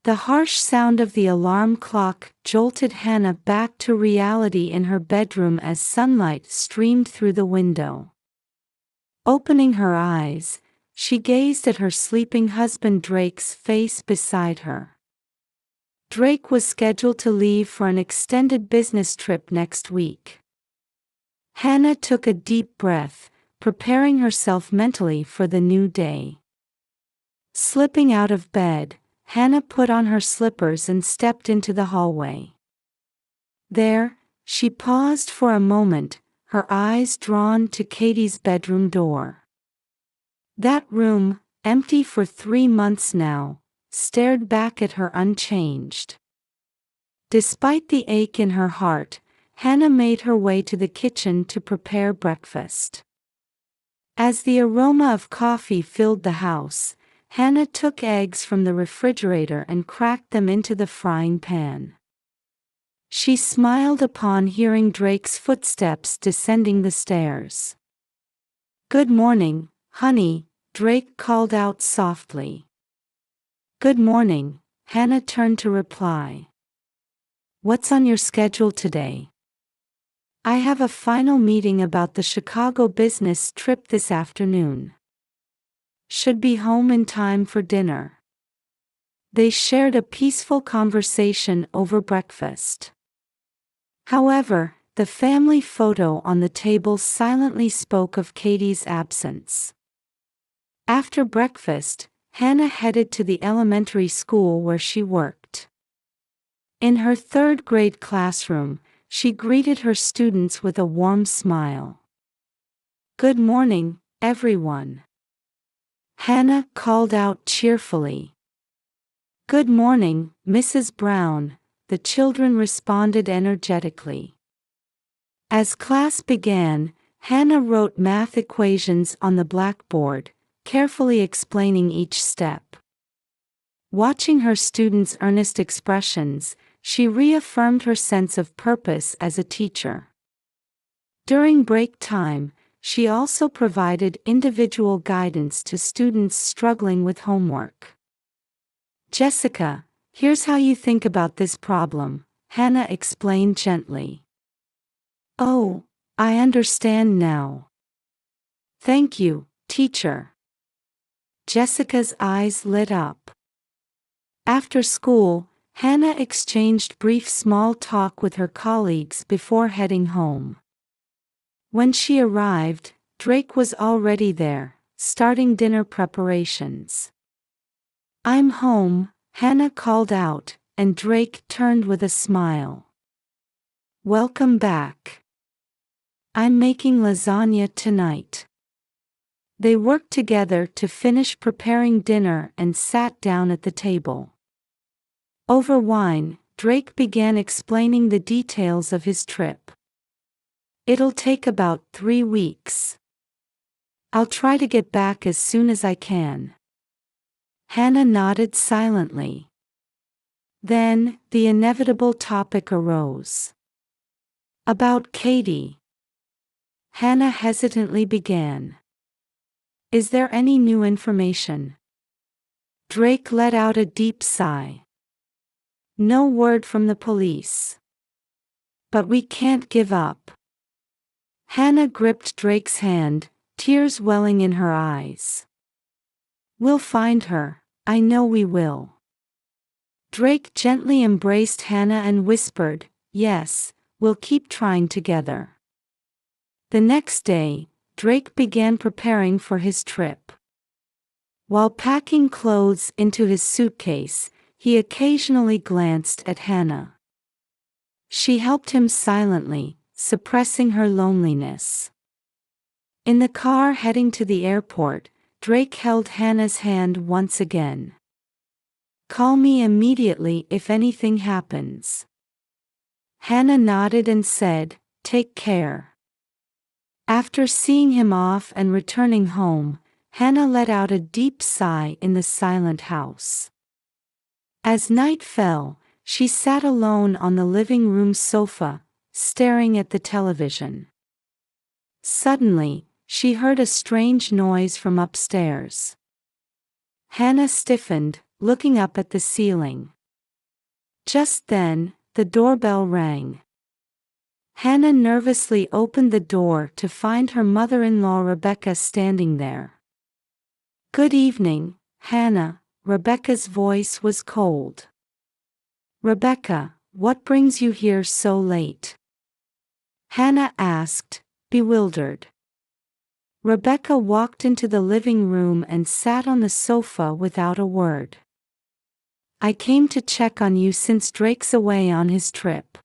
The harsh sound of the alarm clock jolted Hannah back to reality in her bedroom as sunlight streamed through the window. Opening her eyes, she gazed at her sleeping husband Drake's face beside her. Drake was scheduled to leave for an extended business trip next week. Hannah took a deep breath, preparing herself mentally for the new day. Slipping out of bed, Hannah put on her slippers and stepped into the hallway. There, she paused for a moment, her eyes drawn to Katie's bedroom door. That room, empty for 3 months now, stared back at her unchanged. Despite the ache in her heart, Hannah made her way to the kitchen to prepare breakfast. As the aroma of coffee filled the house, Hannah took eggs from the refrigerator and cracked them into the frying pan. She smiled upon hearing Drake's footsteps descending the stairs. "Good morning, honey," Drake called out softly. "Good morning," Hannah turned to reply. "What's on your schedule today?" "I have a final meeting about the Chicago business trip this afternoon. Should be home in time for dinner." They shared a peaceful conversation over breakfast. However, the family photo on the table silently spoke of Katie's absence. After breakfast, Hannah headed to the elementary school where she worked. In her 3rd grade classroom, she greeted her students with a warm smile. "Good morning, everyone," Hannah called out cheerfully. "Good morning, Mrs. Brown," the children responded energetically. As class began, Hannah wrote math equations on the blackboard, carefully explaining each step. Watching her students' earnest expressions, she reaffirmed her sense of purpose as a teacher. During break time, she also provided individual guidance to students struggling with homework. "Jessica, here's how you think about this problem," Hannah explained gently. "Oh, I understand now. Thank you, teacher." Jessica's eyes lit up. After school, Hannah exchanged brief small talk with her colleagues before heading home. When she arrived, Drake was already there, starting dinner preparations. "I'm home," Hannah called out, and Drake turned with a smile. "Welcome back. I'm making lasagna tonight." They worked together to finish preparing dinner and sat down at the table. Over wine, Drake began explaining the details of his trip. "It'll take about 3 weeks. I'll try to get back as soon as I can." Hannah nodded silently. Then, the inevitable topic arose. "About Katie." Hannah hesitantly began. "Is there any new information?" Drake let out a deep sigh. "No word from the police. But we can't give up." Hannah gripped Drake's hand, tears welling in her eyes. "We'll find her, I know we will." Drake gently embraced Hannah and whispered, "Yes, we'll keep trying together." The next day, Drake began preparing for his trip. While packing clothes into his suitcase, he occasionally glanced at Hannah. She helped him silently, suppressing her loneliness. In the car heading to the airport, Drake held Hannah's hand once again. "Call me immediately if anything happens." Hannah nodded and said, "Take care." After seeing him off and returning home, Hannah let out a deep sigh in the silent house. As night fell, she sat alone on the living room sofa, staring at the television. Suddenly, she heard a strange noise from upstairs. Hannah stiffened, looking up at the ceiling. Just then, the doorbell rang. Hannah nervously opened the door to find her mother-in-law Rebecca standing there. "Good evening, Hannah." Rebecca's voice was cold. "Rebecca, what brings you here so late?" Hannah asked, bewildered. Rebecca walked into the living room and sat on the sofa without a word. "I came to check on you since Drake's away on his trip."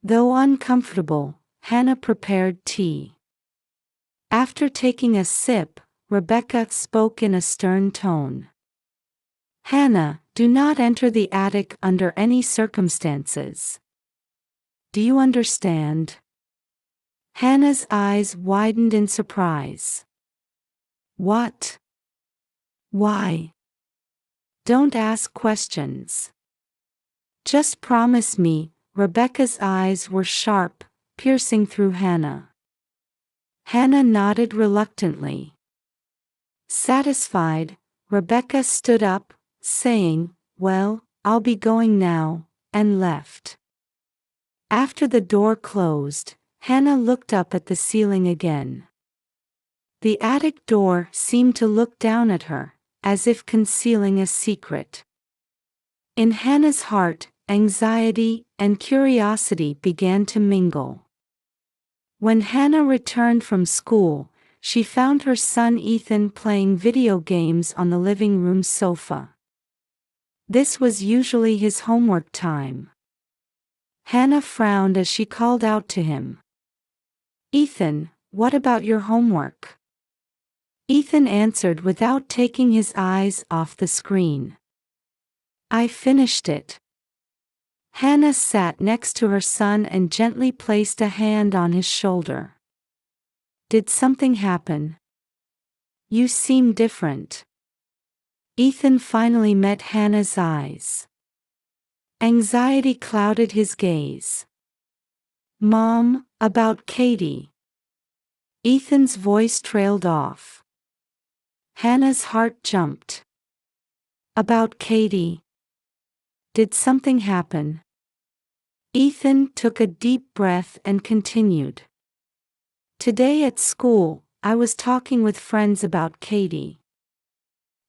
Though uncomfortable, Hannah prepared tea. After taking a sip, Rebecca spoke in a stern tone. "Hannah, do not enter the attic under any circumstances. Do you understand?" Hannah's eyes widened in surprise. "What? Why?" "Don't ask questions. Just promise me." Rebecca's eyes were sharp, piercing through Hannah. Hannah nodded reluctantly. Satisfied, Rebecca stood up, saying, "Well, I'll be going now," and left. After the door closed, Hannah looked up at the ceiling again. The attic door seemed to look down at her, as if concealing a secret. In Hannah's heart, anxiety and curiosity began to mingle. When Hannah returned from school, she found her son Ethan playing video games on the living room sofa. This was usually his homework time. Hannah frowned as she called out to him. "Ethan, what about your homework?" Ethan answered without taking his eyes off the screen. "I finished it." Hannah sat next to her son and gently placed a hand on his shoulder. "Did something happen? You seem different." Ethan finally met Hannah's eyes. Anxiety clouded his gaze. "Mom, about Katie." Ethan's voice trailed off. Hannah's heart jumped. "About Katie? Did something happen?" Ethan took a deep breath and continued. "Today at school, I was talking with friends about Katie.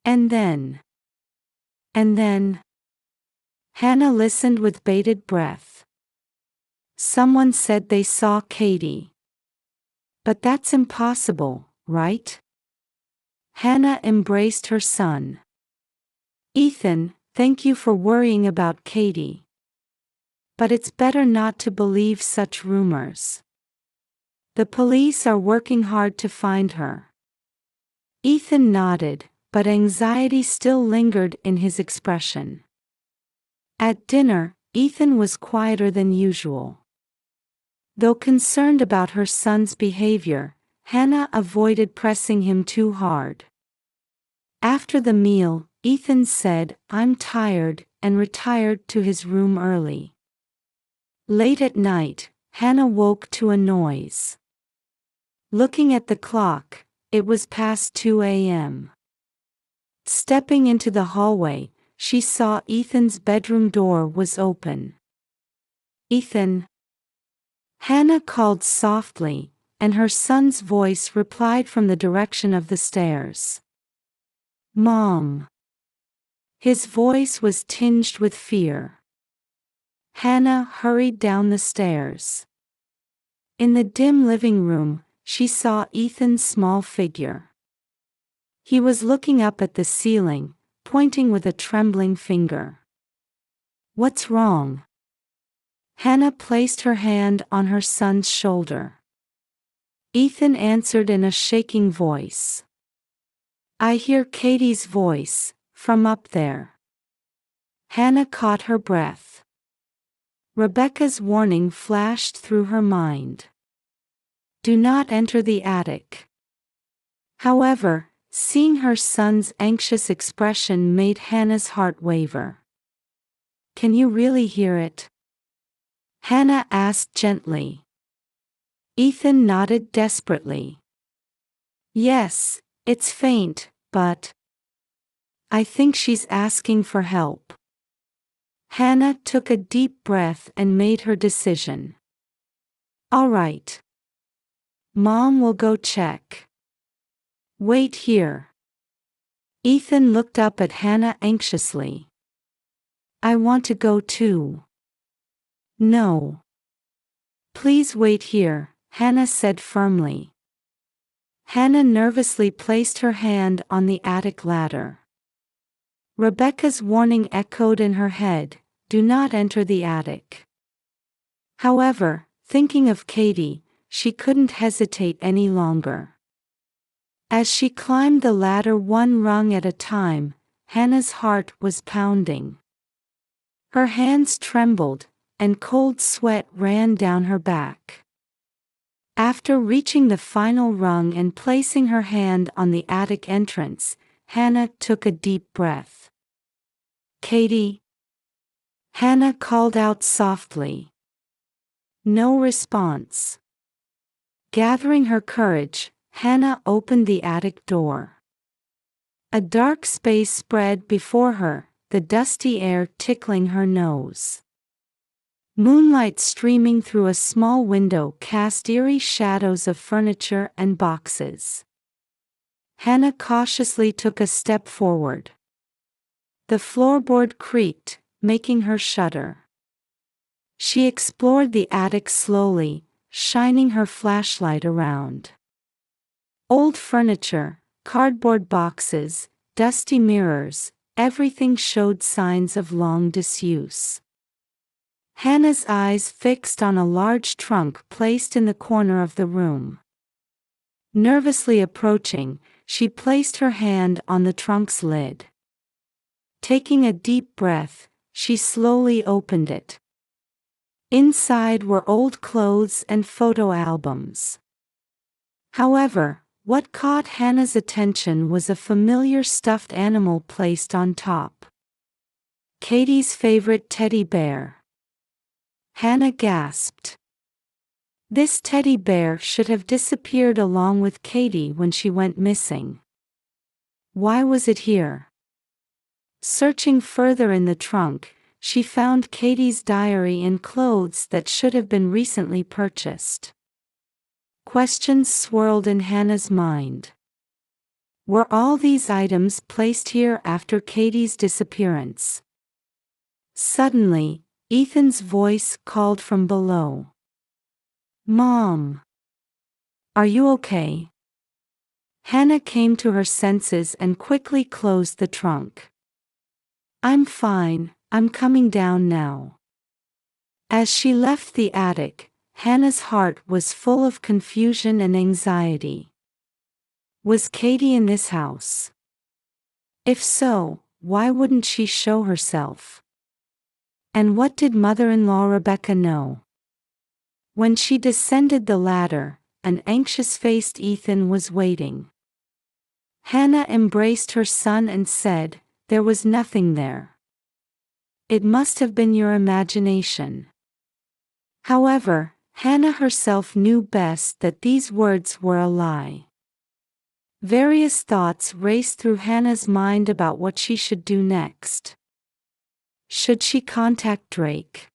And then. Hannah listened with bated breath. "Someone said they saw Katie." "But that's impossible, right?" Hannah embraced her son. "Ethan, thank you for worrying about Katie. But it's better not to believe such rumors. The police are working hard to find her." Ethan nodded, but anxiety still lingered in his expression. At dinner, Ethan was quieter than usual. Though concerned about her son's behavior, Hannah avoided pressing him too hard. After the meal, Ethan said, "I'm tired," and retired to his room early. Late at night, Hannah woke to a noise. Looking at the clock, it was past 2 a.m. Stepping into the hallway, she saw Ethan's bedroom door was open. "Ethan?" Hannah called softly, and her son's voice replied from the direction of the stairs. "Mom." His voice was tinged with fear. Hannah hurried down the stairs. In the dim living room, she saw Ethan's small figure. He was looking up at the ceiling, pointing with a trembling finger. "What's wrong?" Hannah placed her hand on her son's shoulder. Ethan answered in a shaking voice. "I hear Katie's voice, from up there." Hannah caught her breath. Rebecca's warning flashed through her mind. "Do not enter the attic." However, seeing her son's anxious expression made Hannah's heart waver. "Can you really hear it?" Hannah asked gently. Ethan nodded desperately. "Yes, it's faint, but I think she's asking for help." Hannah took a deep breath and made her decision. All right. Mom will go check. Wait here. Ethan looked up at Hannah anxiously. I want to go too. No. Please wait here, Hannah said firmly. Hannah nervously placed her hand on the attic ladder. Rebecca's warning echoed in her head, do not enter the attic. However, thinking of Katie, she couldn't hesitate any longer. As she climbed the ladder one rung at a time, Hannah's heart was pounding. Her hands trembled, and cold sweat ran down her back. After reaching the final rung and placing her hand on the attic entrance, Hannah took a deep breath. Katie? Hannah called out softly. No response. Gathering her courage, Hannah opened the attic door. A dark space spread before her, the dusty air tickling her nose. Moonlight streaming through a small window cast eerie shadows of furniture and boxes. Hannah cautiously took a step forward. The floorboard creaked, making her shudder. She explored the attic slowly, shining her flashlight around. Old furniture, cardboard boxes, dusty mirrors, everything showed signs of long disuse. Hannah's eyes fixed on a large trunk placed in the corner of the room. Nervously approaching, she placed her hand on the trunk's lid. Taking a deep breath, she slowly opened it. Inside were old clothes and photo albums. However, what caught Hannah's attention was a familiar stuffed animal placed on top. Katie's favorite teddy bear. Hannah gasped. This teddy bear should have disappeared along with Katie when she went missing. Why was it here? Searching further in the trunk, she found Katie's diary and clothes that should have been recently purchased. Questions swirled in Hannah's mind. Were all these items placed here after Katie's disappearance? Suddenly, Ethan's voice called from below. Mom! Are you okay? Hannah came to her senses and quickly closed the trunk. I'm fine, I'm coming down now. As she left the attic, Hannah's heart was full of confusion and anxiety. Was Katie in this house? If so, why wouldn't she show herself? And what did mother-in-law Rebecca know? When she descended the ladder, an anxious-faced Ethan was waiting. Hannah embraced her son and said, "There was nothing there. It must have been your imagination." However, Hannah herself knew best that these words were a lie. Various thoughts raced through Hannah's mind about what she should do next. Should she contact Drake?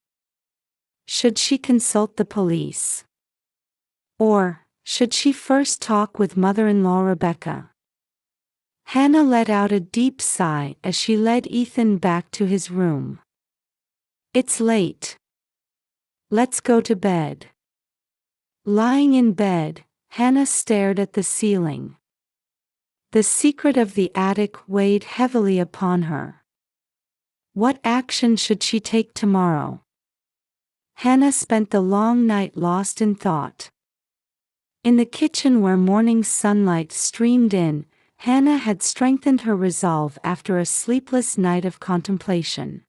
Should she consult the police? Or, should she first talk with mother-in-law Rebecca? Hannah let out a deep sigh as she led Ethan back to his room. It's late. Let's go to bed. Lying in bed, Hannah stared at the ceiling. The secret of the attic weighed heavily upon her. What action should she take tomorrow? Hannah spent the long night lost in thought. In the kitchen where morning sunlight streamed in, Hannah had strengthened her resolve after a sleepless night of contemplation.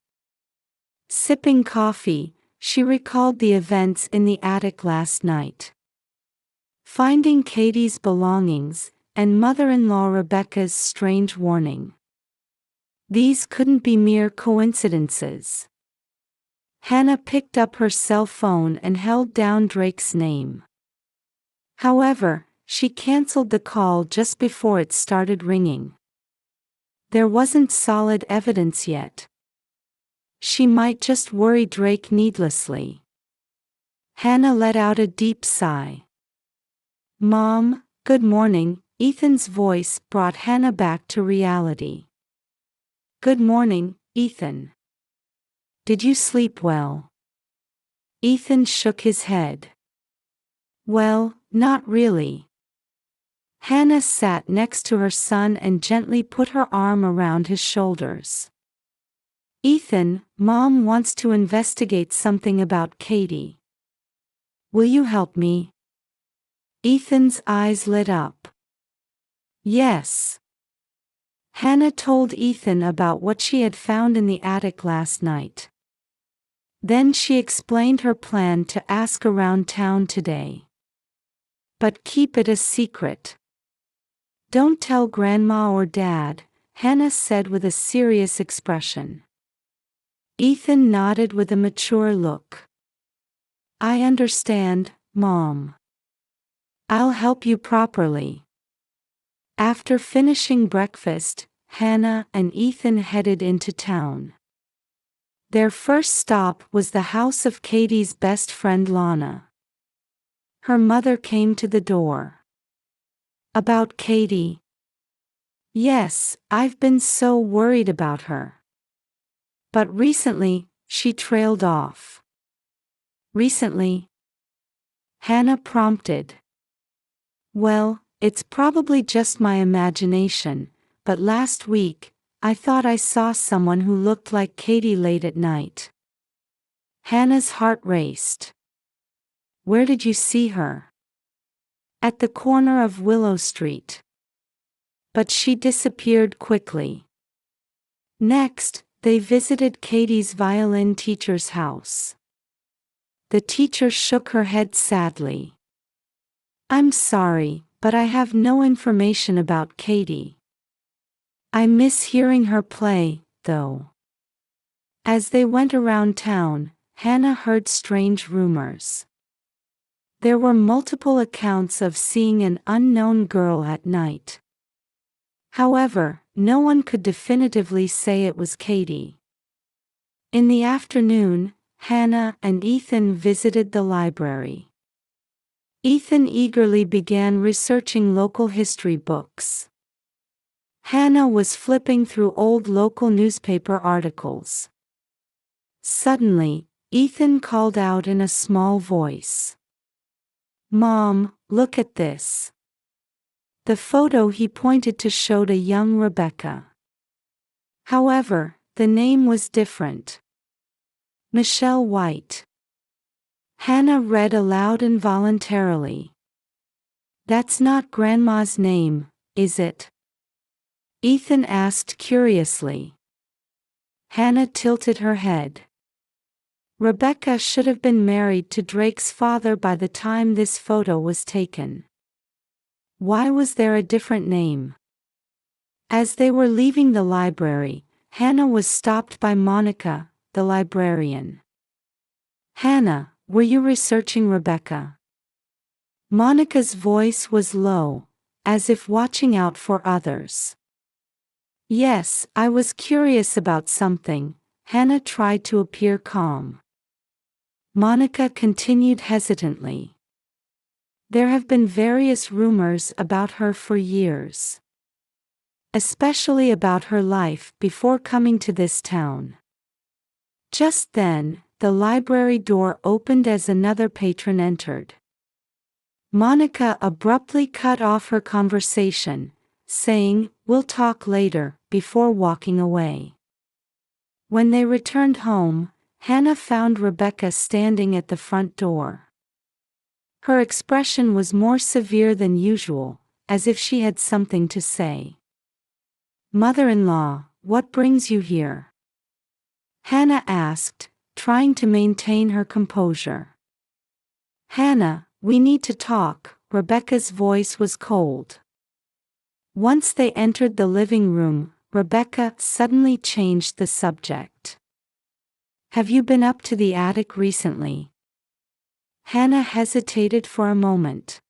Sipping coffee, she recalled the events in the attic last night. Finding Katie's belongings, and mother-in-law Rebecca's strange warning. These couldn't be mere coincidences. Hannah picked up her cell phone and held down Drake's name. However, she canceled the call just before it started ringing. There wasn't solid evidence yet. She might just worry Drake needlessly. Hannah let out a deep sigh. Mom, good morning. Ethan's voice brought Hannah back to reality. Good morning, Ethan. Did you sleep well? Ethan shook his head. Well, not really. Hannah sat next to her son and gently put her arm around his shoulders. Ethan, Mom wants to investigate something about Katie. Will you help me? Ethan's eyes lit up. Yes. Hannah told Ethan about what she had found in the attic last night. Then she explained her plan to ask around town today. But keep it a secret. Don't tell Grandma or Dad, Hannah said with a serious expression. Ethan nodded with a mature look. I understand, Mom. I'll help you properly. After finishing breakfast, Hannah and Ethan headed into town. Their first stop was the house of Katie's best friend Lana. Her mother came to the door. About Katie? Yes, I've been so worried about her. But recently, she trailed off. Recently? Hannah prompted. Well, it's probably just my imagination, but last week, I thought I saw someone who looked like Katie late at night. Hannah's heart raced. Where did you see her? At the corner of Willow Street. But she disappeared quickly. Next, they visited Katie's violin teacher's house. The teacher shook her head sadly. I'm sorry, but I have no information about Katie. I miss hearing her play, though. As they went around town, Hannah heard strange rumors. There were multiple accounts of seeing an unknown girl at night. However, no one could definitively say it was Katie. In the afternoon, Hannah and Ethan visited the library. Ethan eagerly began researching local history books. Hannah was flipping through old local newspaper articles. Suddenly, Ethan called out in a small voice. Mom, look at this. The photo he pointed to showed a young Rebecca. However, the name was different. Michelle White. Hannah read aloud involuntarily. That's not Grandma's name, is it? Ethan asked curiously. Hannah tilted her head. Rebecca should have been married to Drake's father by the time this photo was taken. Why was there a different name? As they were leaving the library, Hannah was stopped by Monica, the librarian. Hannah, were you researching Rebecca? Monica's voice was low, as if watching out for others. Yes, I was curious about something. Hannah tried to appear calm. Monica continued hesitantly. There have been various rumors about her for years. Especially about her life before coming to this town. Just then, the library door opened as another patron entered. Monica abruptly cut off her conversation, saying, "We'll talk later," before walking away. When they returned home, Hannah found Rebecca standing at the front door. Her expression was more severe than usual, as if she had something to say. "Mother-in-law, what brings you here?" Hannah asked, trying to maintain her composure. "Hannah, we need to talk," Rebecca's voice was cold. Once they entered the living room, Rebecca suddenly changed the subject. "Have you been up to the attic recently?" Hannah hesitated for a moment.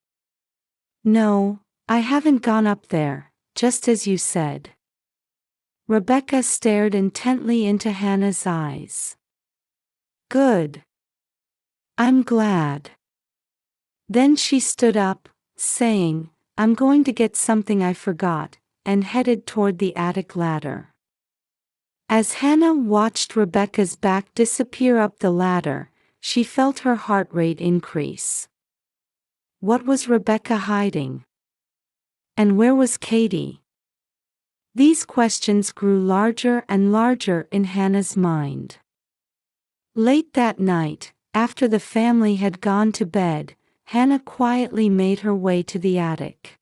"No, I haven't gone up there, just as you said." Rebecca stared intently into Hannah's eyes. Good. I'm glad. Then she stood up, saying, I'm going to get something I forgot, and headed toward the attic ladder. As Hannah watched Rebecca's back disappear up the ladder, she felt her heart rate increase. What was Rebecca hiding? And where was Katie? These questions grew larger and larger in Hannah's mind. Late that night, after the family had gone to bed, Hannah quietly made her way to the attic.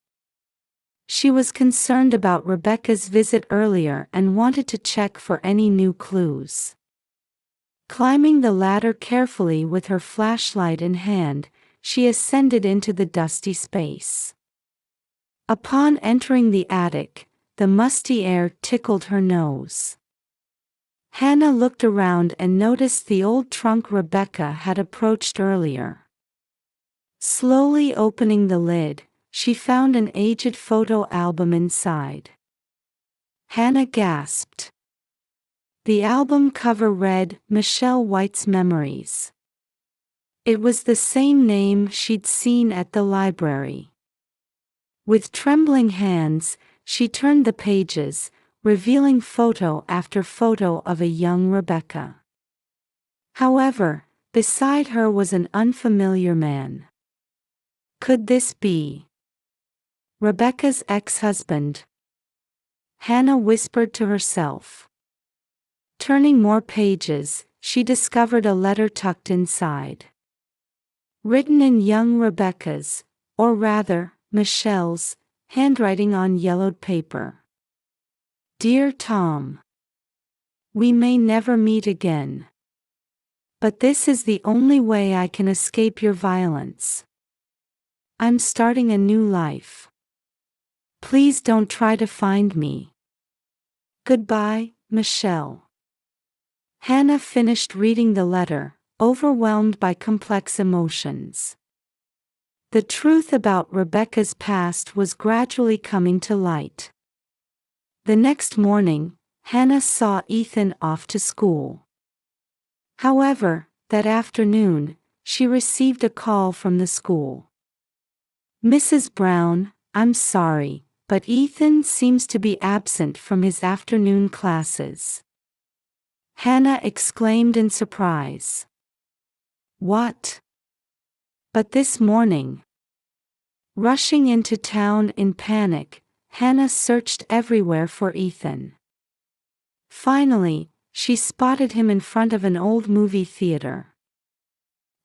She was concerned about Rebecca's visit earlier and wanted to check for any new clues. Climbing the ladder carefully with her flashlight in hand, she ascended into the dusty space. Upon entering the attic, the musty air tickled her nose. Hannah looked around and noticed the old trunk Rebecca had approached earlier. Slowly opening the lid, she found an aged photo album inside. Hannah gasped. The album cover read, Michelle White's Memories. It was the same name she'd seen at the library. With trembling hands, she turned the pages, revealing photo after photo of a young Rebecca. However, beside her was an unfamiliar man. Could this be Rebecca's ex-husband? Hannah whispered to herself. Turning more pages, she discovered a letter tucked inside. Written in young Rebecca's, or rather, Michelle's, handwriting on yellowed paper. Dear Tom, we may never meet again. But this is the only way I can escape your violence. I'm starting a new life. Please don't try to find me. Goodbye, Michelle. Hannah finished reading the letter, overwhelmed by complex emotions. The truth about Rebecca's past was gradually coming to light. The next morning, Hannah saw Ethan off to school. However, that afternoon, she received a call from the school. Mrs. Brown, I'm sorry, but Ethan seems to be absent from his afternoon classes. Hannah exclaimed in surprise. What? But this morning. Rushing into town in panic, Hannah searched everywhere for Ethan. Finally, she spotted him in front of an old movie theater.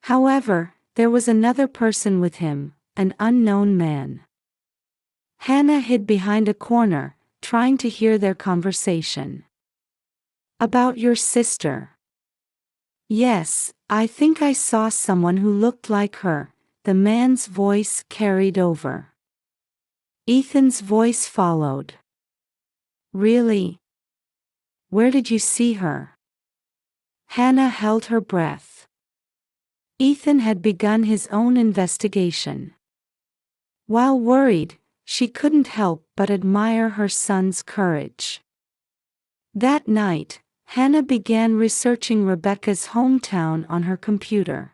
However, there was another person with him, an unknown man. Hannah hid behind a corner, trying to hear their conversation. About your sister. Yes, I think I saw someone who looked like her, the man's voice carried over. Ethan's voice followed. Really? Where did you see her? Hannah held her breath. Ethan had begun his own investigation. While worried, she couldn't help but admire her son's courage. That night, Hannah began researching Rebecca's hometown on her computer.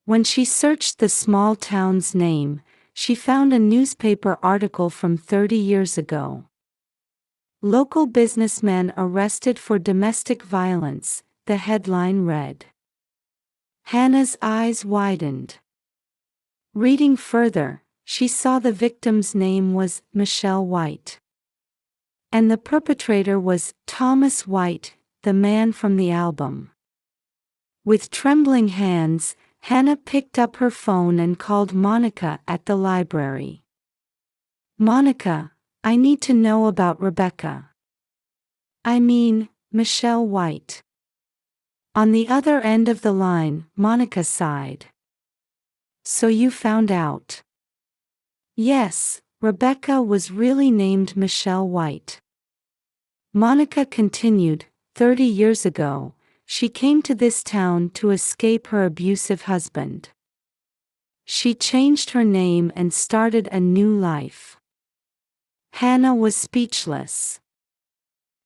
When she searched the small town's name, she found a newspaper article from 30 years ago. Local businessman arrested for domestic violence, the headline read. Hannah's eyes widened. Reading further, she saw the victim's name was Michelle White. And the perpetrator was Thomas White, the man from the album. With trembling hands, Hannah picked up her phone and called Monica at the library. Monica, I need to know about Rebecca. I mean, Michelle White. On the other end of the line, Monica sighed. So you found out? Yes, Rebecca was really named Michelle White. Monica continued, 30 years ago, she came to this town to escape her abusive husband. She changed her name and started a new life. Hannah was speechless.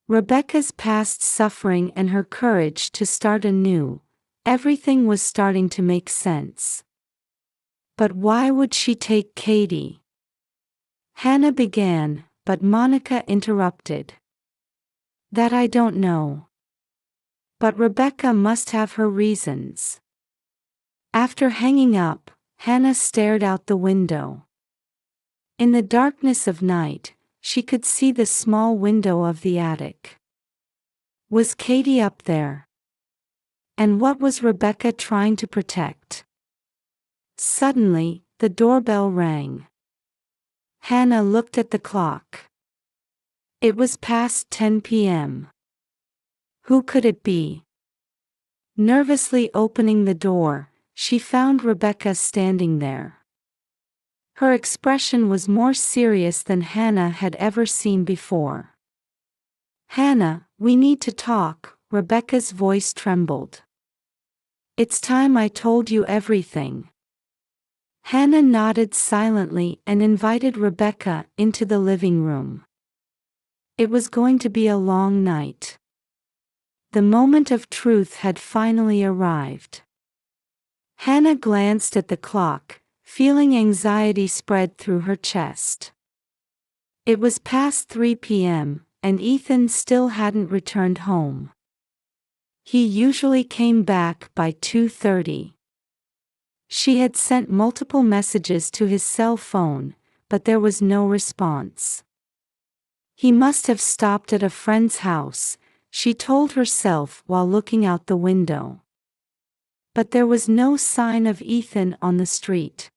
Rebecca's past suffering and her courage to start anew, everything was starting to make sense. But why would she take Katie? Hannah began, but Monica interrupted. That I don't know. But Rebecca must have her reasons. After hanging up, Hannah stared out the window. In the darkness of night, she could see the small window of the attic. Was Katie up there? And what was Rebecca trying to protect? Suddenly, the doorbell rang. Hannah looked at the clock. It was past 10 p.m. Who could it be? Nervously opening the door, she found Rebecca standing there. Her expression was more serious than Hannah had ever seen before. Hannah, we need to talk, Rebecca's voice trembled. It's time I told you everything. Hannah nodded silently and invited Rebecca into the living room. It was going to be a long night. The moment of truth had finally arrived. Hannah glanced at the clock, feeling anxiety spread through her chest. It was past 3 p.m., and Ethan still hadn't returned home. He usually came back by 2:30. She had sent multiple messages to his cell phone, but there was no response. He must have stopped at a friend's house, she told herself while looking out the window. But there was no sign of Ethan on the street.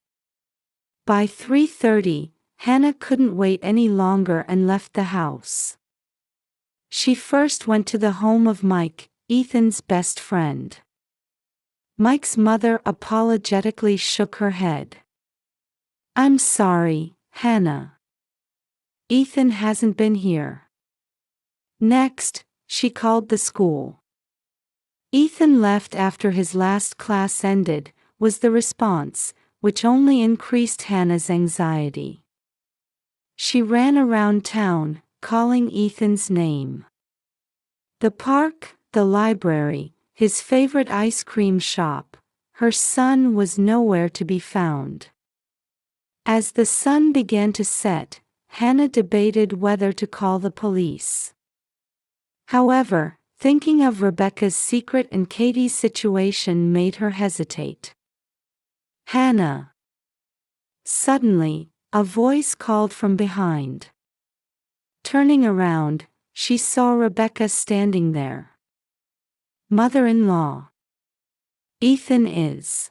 By 3:30, Hannah couldn't wait any longer and left the house. She first went to the home of Mike, Ethan's best friend. Mike's mother apologetically shook her head. I'm sorry, Hannah. Ethan hasn't been here. Next, she called the school. Ethan left after his last class ended, was the response, which only increased Hannah's anxiety. She ran around town, calling Ethan's name. The park, the library, his favorite ice cream shop, her son was nowhere to be found. As the sun began to set, Hannah debated whether to call the police. However, thinking of Rebecca's secret and Katie's situation made her hesitate. Hannah. Suddenly, a voice called from behind. Turning around, she saw Rebecca standing there. Mother-in-law. Ethan is.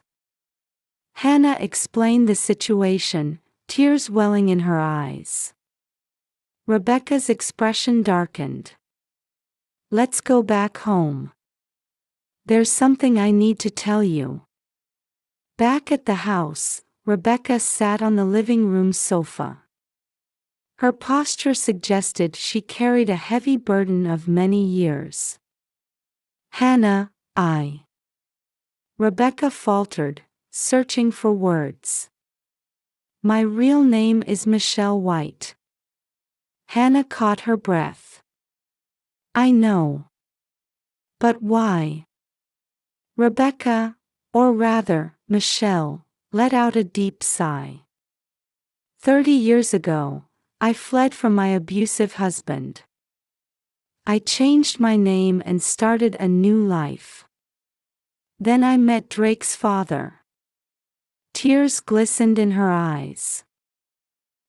Hannah explained the situation, tears welling in her eyes. Rebecca's expression darkened. Let's go back home. There's something I need to tell you. Back at the house, Rebecca sat on the living room sofa. Her posture suggested she carried a heavy burden of many years. Hannah, Rebecca faltered, searching for words. My real name is Michelle White. Hannah caught her breath. I know. But why? Rebecca, or rather, Michelle, let out a deep sigh. 30 years ago, I fled from my abusive husband. I changed my name and started a new life. Then I met Drake's father. Tears glistened in her eyes.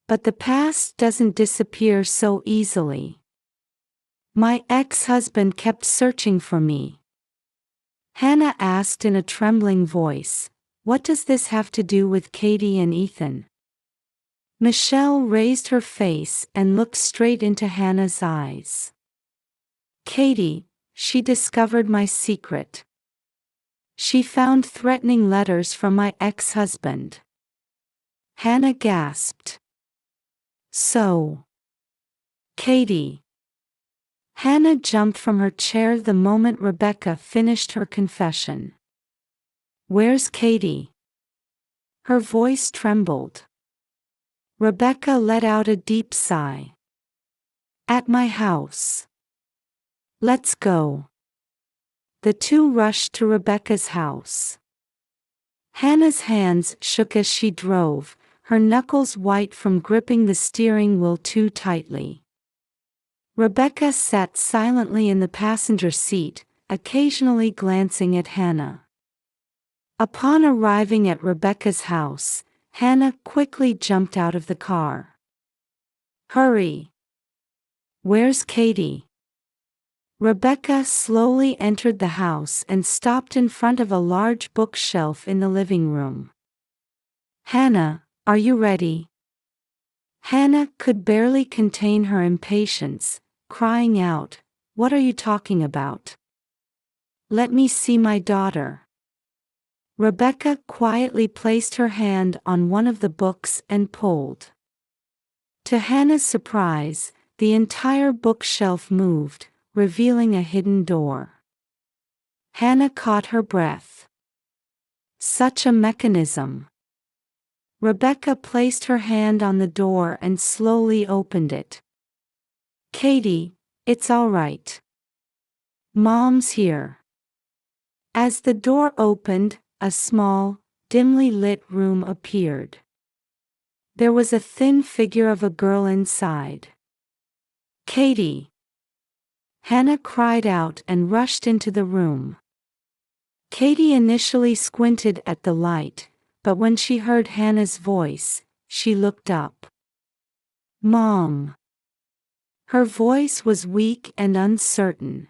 But the past doesn't disappear so easily. My ex-husband kept searching for me. Hannah asked in a trembling voice, what does this have to do with Katie and Ethan? Michelle raised her face and looked straight into Hannah's eyes. Katie, she discovered my secret. She found threatening letters from my ex-husband. Hannah gasped. So. Katie. Hannah jumped from her chair the moment Rebecca finished her confession. Where's Katie? Her voice trembled. Rebecca let out a deep sigh. At my house. Let's go. The two rushed to Rebecca's house. Hannah's hands shook as she drove, her knuckles white from gripping the steering wheel too tightly. Rebecca sat silently in the passenger seat, occasionally glancing at Hannah. Upon arriving at Rebecca's house, Hannah quickly jumped out of the car. Hurry! Where's Katie? Rebecca slowly entered the house and stopped in front of a large bookshelf in the living room. Hannah, are you ready? Hannah could barely contain her impatience, crying out, "What are you talking about? Let me see my daughter." Rebecca quietly placed her hand on one of the books and pulled. To Hannah's surprise, the entire bookshelf moved, revealing a hidden door. Hannah caught her breath. Such a mechanism! Rebecca placed her hand on the door and slowly opened it. "Katie, it's all right. Mom's here." As the door opened, a small, dimly lit room appeared. There was a thin figure of a girl inside. "Katie!" Hannah cried out and rushed into the room. Katie initially squinted at the light, but when she heard Hannah's voice, she looked up. "Mom!" Her voice was weak and uncertain.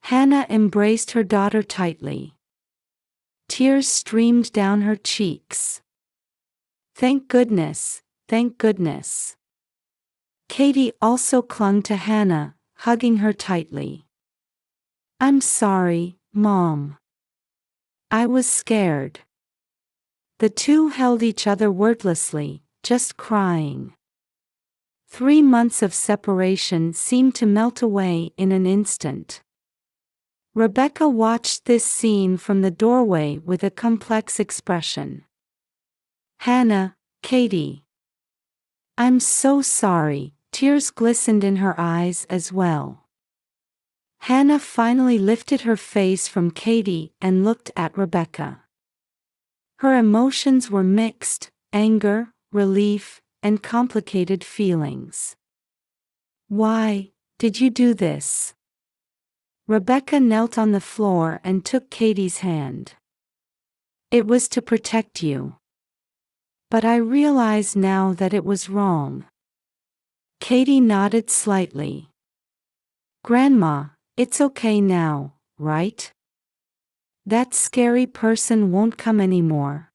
Hannah embraced her daughter tightly. Tears streamed down her cheeks. "Thank goodness, thank goodness." Katie also clung to Hannah, hugging her tightly. "I'm sorry, Mom. I was scared." The two held each other wordlessly, just crying. 3 months of separation seemed to melt away in an instant. Rebecca watched this scene from the doorway with a complex expression. "Hannah, Katie. I'm so sorry." Tears glistened in her eyes as well. Hannah finally lifted her face from Katie and looked at Rebecca. Her emotions were mixed: anger, relief, and complicated feelings. "Why did you do this?" Rebecca knelt on the floor and took Katie's hand. "It was to protect you. But I realize now that it was wrong." Katie nodded slightly. "Grandma, it's okay now, right? That scary person won't come anymore."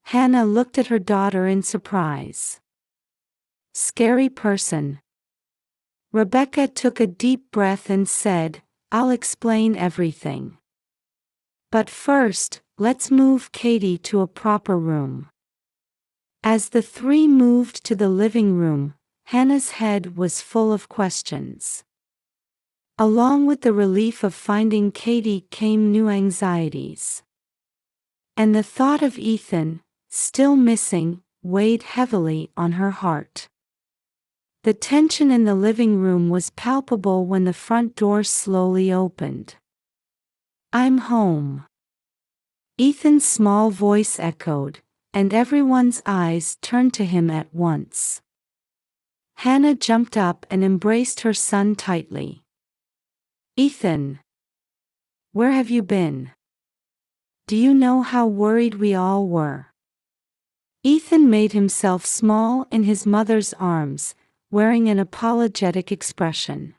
Hannah looked at her daughter in surprise. "Scary person?" Rebecca took a deep breath and said, "I'll explain everything. But first, let's move Katie to a proper room." As the three moved to the living room, Hannah's head was full of questions. Along with the relief of finding Katie came new anxieties. And the thought of Ethan, still missing, weighed heavily on her heart. The tension in the living room was palpable when the front door slowly opened. "I'm home." Ethan's small voice echoed, and everyone's eyes turned to him at once. Hannah jumped up and embraced her son tightly. "Ethan! Where have you been? Do you know how worried we all were?" Ethan made himself small in his mother's arms, wearing an apologetic expression.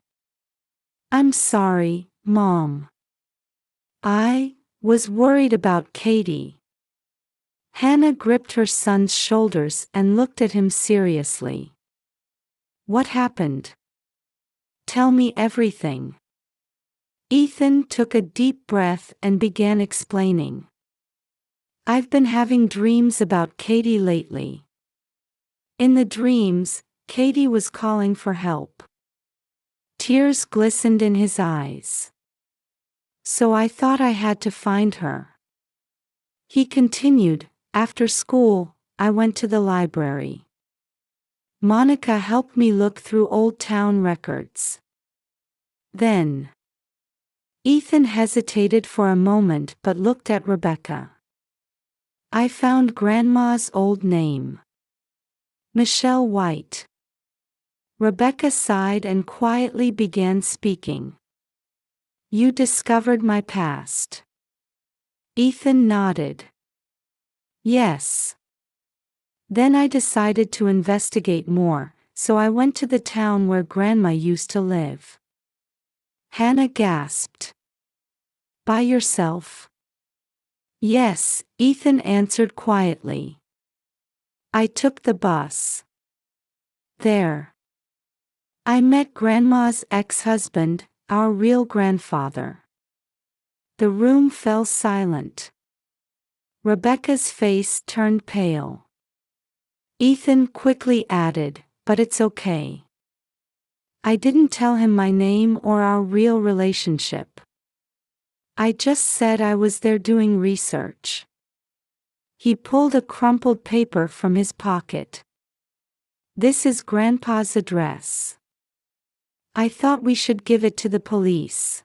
"I'm sorry, Mom. I was worried about Katie." Hannah gripped her son's shoulders and looked at him seriously. "What happened? Tell me everything." Ethan took a deep breath and began explaining. "I've been having dreams about Katie lately. In the dreams, Katie was calling for help." Tears glistened in his eyes. "So I thought I had to find her." He continued, "After school, I went to the library. Monica helped me look through old town records. Then. Ethan hesitated for a moment but looked at Rebecca. I found Grandma's old name. Michelle White. Rebecca sighed and quietly began speaking. You discovered my past. Ethan nodded. Yes. Then I decided to investigate more, so I went to the town where Grandma used to live. Hannah gasped. By yourself? Yes, Ethan answered quietly. I took the bus. There. I met Grandma's ex-husband, our real grandfather. The room fell silent. Rebecca's face turned pale. Ethan quickly added, but it's okay. I didn't tell him my name or our real relationship. I just said I was there doing research. He pulled a crumpled paper from his pocket. This is Grandpa's address. I thought we should give it to the police.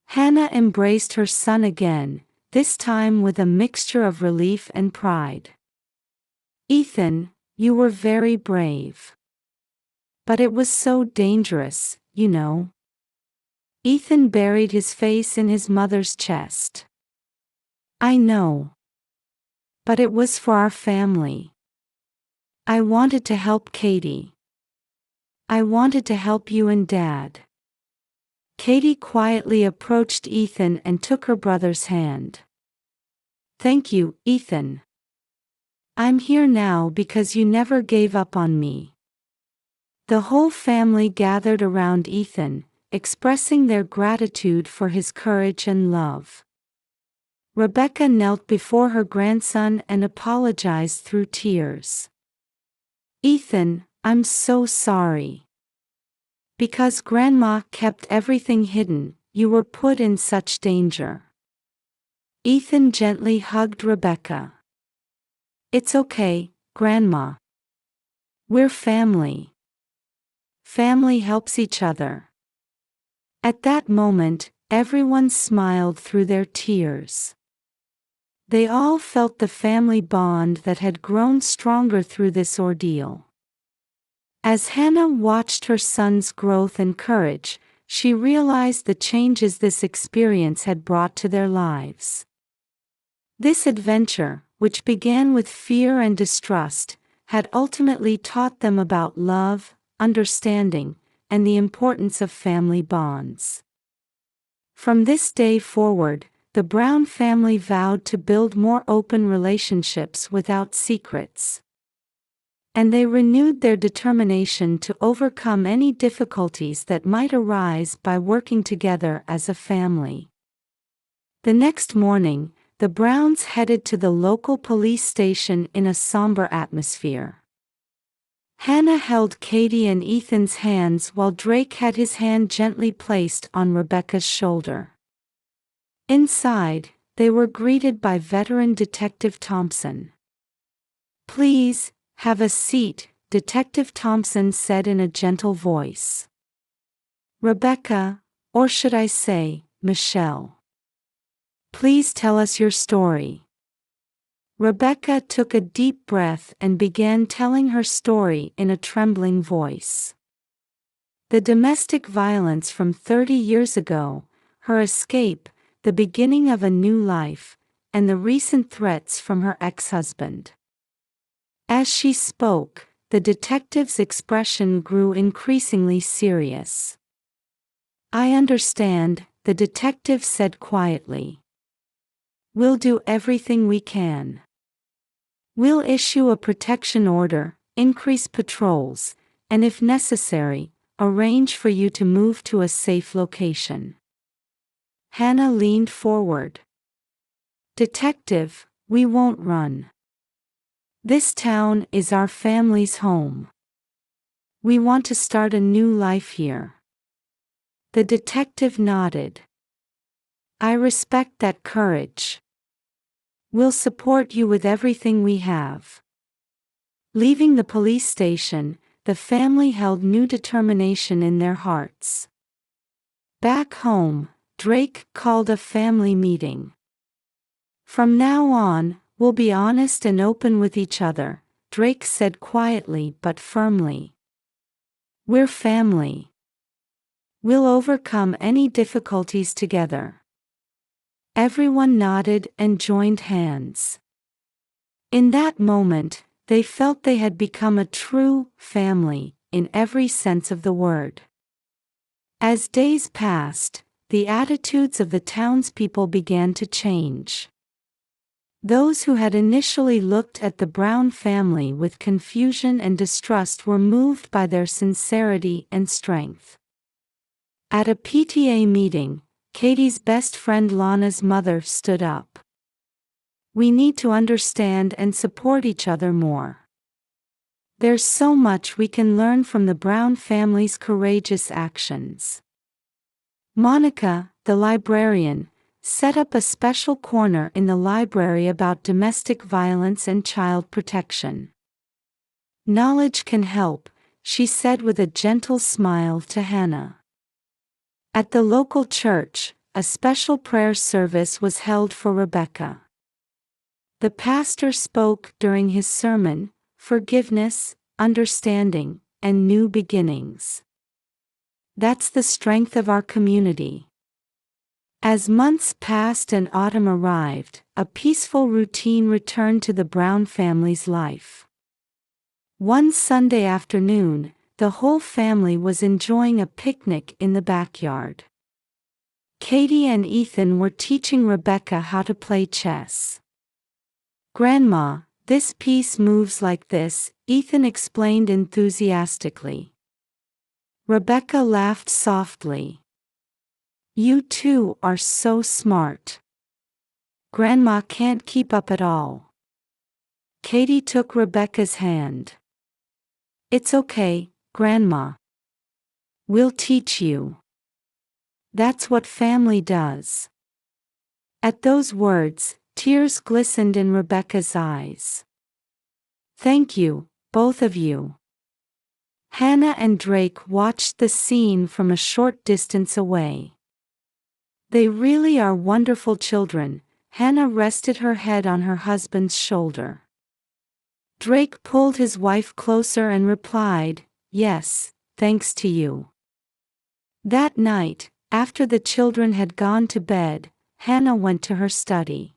Hannah embraced her son again, this time with a mixture of relief and pride. Ethan, you were very brave. But it was so dangerous, you know. Ethan buried his face in his mother's chest. I know. But it was for our family. I wanted to help Katie. I wanted to help you and Dad. Katie quietly approached Ethan and took her brother's hand. Thank you, Ethan. I'm here now because you never gave up on me. The whole family gathered around Ethan, expressing their gratitude for his courage and love. Rebecca knelt before her grandson and apologized through tears. Ethan, I'm so sorry. Because Grandma kept everything hidden, you were put in such danger. Ethan gently hugged Rebecca. It's okay, Grandma. We're family. Family helps each other. At that moment, everyone smiled through their tears. They all felt the family bond that had grown stronger through this ordeal. As Hannah watched her son's growth and courage, she realized the changes this experience had brought to their lives. This adventure, which began with fear and distrust, had ultimately taught them about love, understanding, and the importance of family bonds. From this day forward, the Brown family vowed to build more open relationships without secrets. And they renewed their determination to overcome any difficulties that might arise by working together as a family. The next morning, the Browns headed to the local police station in a somber atmosphere. Hannah held Katie and Ethan's hands while Drake had his hand gently placed on Rebecca's shoulder. Inside, they were greeted by veteran Detective Thompson. Please, have a seat, Detective Thompson said in a gentle voice. Rebecca, or should I say, Michelle. Please tell us your story. Rebecca took a deep breath and began telling her story in a trembling voice. The domestic violence from 30 years ago, her escape, the beginning of a new life, and the recent threats from her ex-husband. As she spoke, the detective's expression grew increasingly serious. I understand, the detective said quietly. We'll do everything we can. We'll issue a protection order, increase patrols, and if necessary, arrange for you to move to a safe location. Hannah leaned forward. Detective, we won't run. This town is our family's home. We want to start a new life here. The detective nodded. I respect that courage. We'll support you with everything we have. Leaving the police station, the family held new determination in their hearts. Back home, Drake called a family meeting. "From now on, we'll be honest and open with each other," Drake said quietly but firmly. "We're family. We'll overcome any difficulties together." Everyone nodded and joined hands. In that moment, they felt they had become a true family, in every sense of the word. As days passed, the attitudes of the townspeople began to change. Those who had initially looked at the Brown family with confusion and distrust were moved by their sincerity and strength. At a PTA meeting, Katie's best friend Lana's mother stood up. "We need to understand and support each other more. There's so much we can learn from the Brown family's courageous actions." Monica, the librarian, set up a special corner in the library about domestic violence and child protection. "Knowledge can help," she said with a gentle smile to Hannah. At the local church, a special prayer service was held for Rebecca. The pastor spoke during his sermon: forgiveness, understanding, and new beginnings. That's the strength of our community. As months passed and autumn arrived, a peaceful routine returned to the Brown family's life. One Sunday afternoon, the whole family was enjoying a picnic in the backyard. Katie and Ethan were teaching Rebecca how to play chess. "Grandma, this piece moves like this," Ethan explained enthusiastically. Rebecca laughed softly. "You two are so smart. Grandma can't keep up at all." Katie took Rebecca's hand. "It's okay, Grandma. We'll teach you. That's what family does." At those words, tears glistened in Rebecca's eyes. "Thank you, both of you." Hannah and Drake watched the scene from a short distance away. "They really are wonderful children." Hannah rested her head on her husband's shoulder. Drake pulled his wife closer and replied, "Yes, thanks to you." That night, after the children had gone to bed, Hannah went to her study.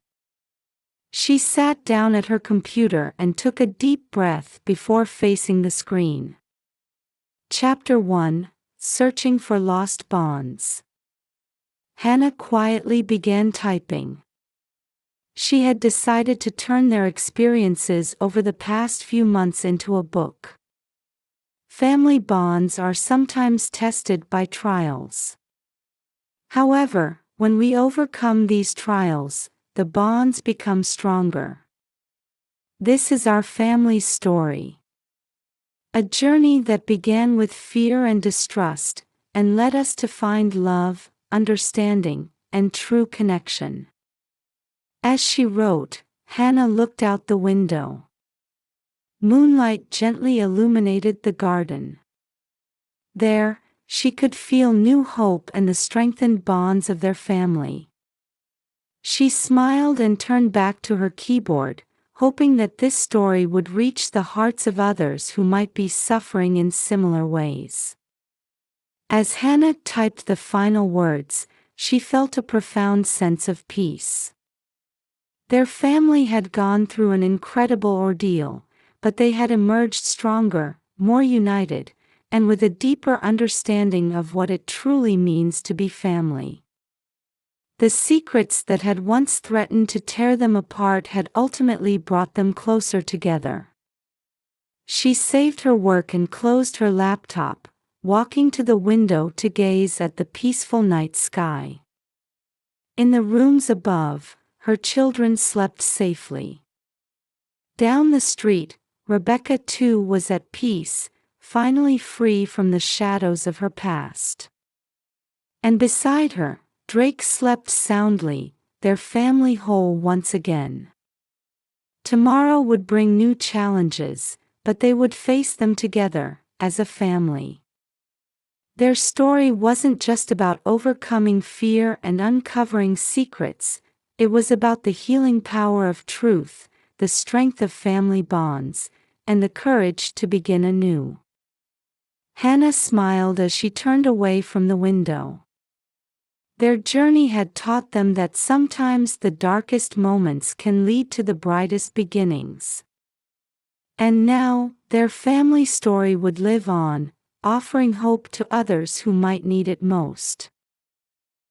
She sat down at her computer and took a deep breath before facing the screen. Chapter 1: Searching for Lost Bonds. Hannah quietly began typing. She had decided to turn their experiences over the past few months into a book. Family bonds are sometimes tested by trials. However, when we overcome these trials, the bonds become stronger. This is our family's story. A journey that began with fear and distrust, and led us to find love, understanding, and true connection. As she wrote, Hannah looked out the window. Moonlight gently illuminated the garden. There, she could feel new hope and the strengthened bonds of their family. She smiled and turned back to her keyboard, hoping that this story would reach the hearts of others who might be suffering in similar ways. As Hannah typed the final words, she felt a profound sense of peace. Their family had gone through an incredible ordeal, but they had emerged stronger, more united, and with a deeper understanding of what it truly means to be family. The secrets that had once threatened to tear them apart had ultimately brought them closer together. She saved her work and closed her laptop, walking to the window to gaze at the peaceful night sky. In the rooms above, her children slept safely. Down the street, Rebecca too was at peace, finally free from the shadows of her past. And beside her, Drake slept soundly, their family whole once again. Tomorrow would bring new challenges, but they would face them together, as a family. Their story wasn't just about overcoming fear and uncovering secrets, it was about the healing power of truth, the strength of family bonds, and the courage to begin anew. Hannah smiled as she turned away from the window. Their journey had taught them that sometimes the darkest moments can lead to the brightest beginnings. And now, their family story would live on, offering hope to others who might need it most.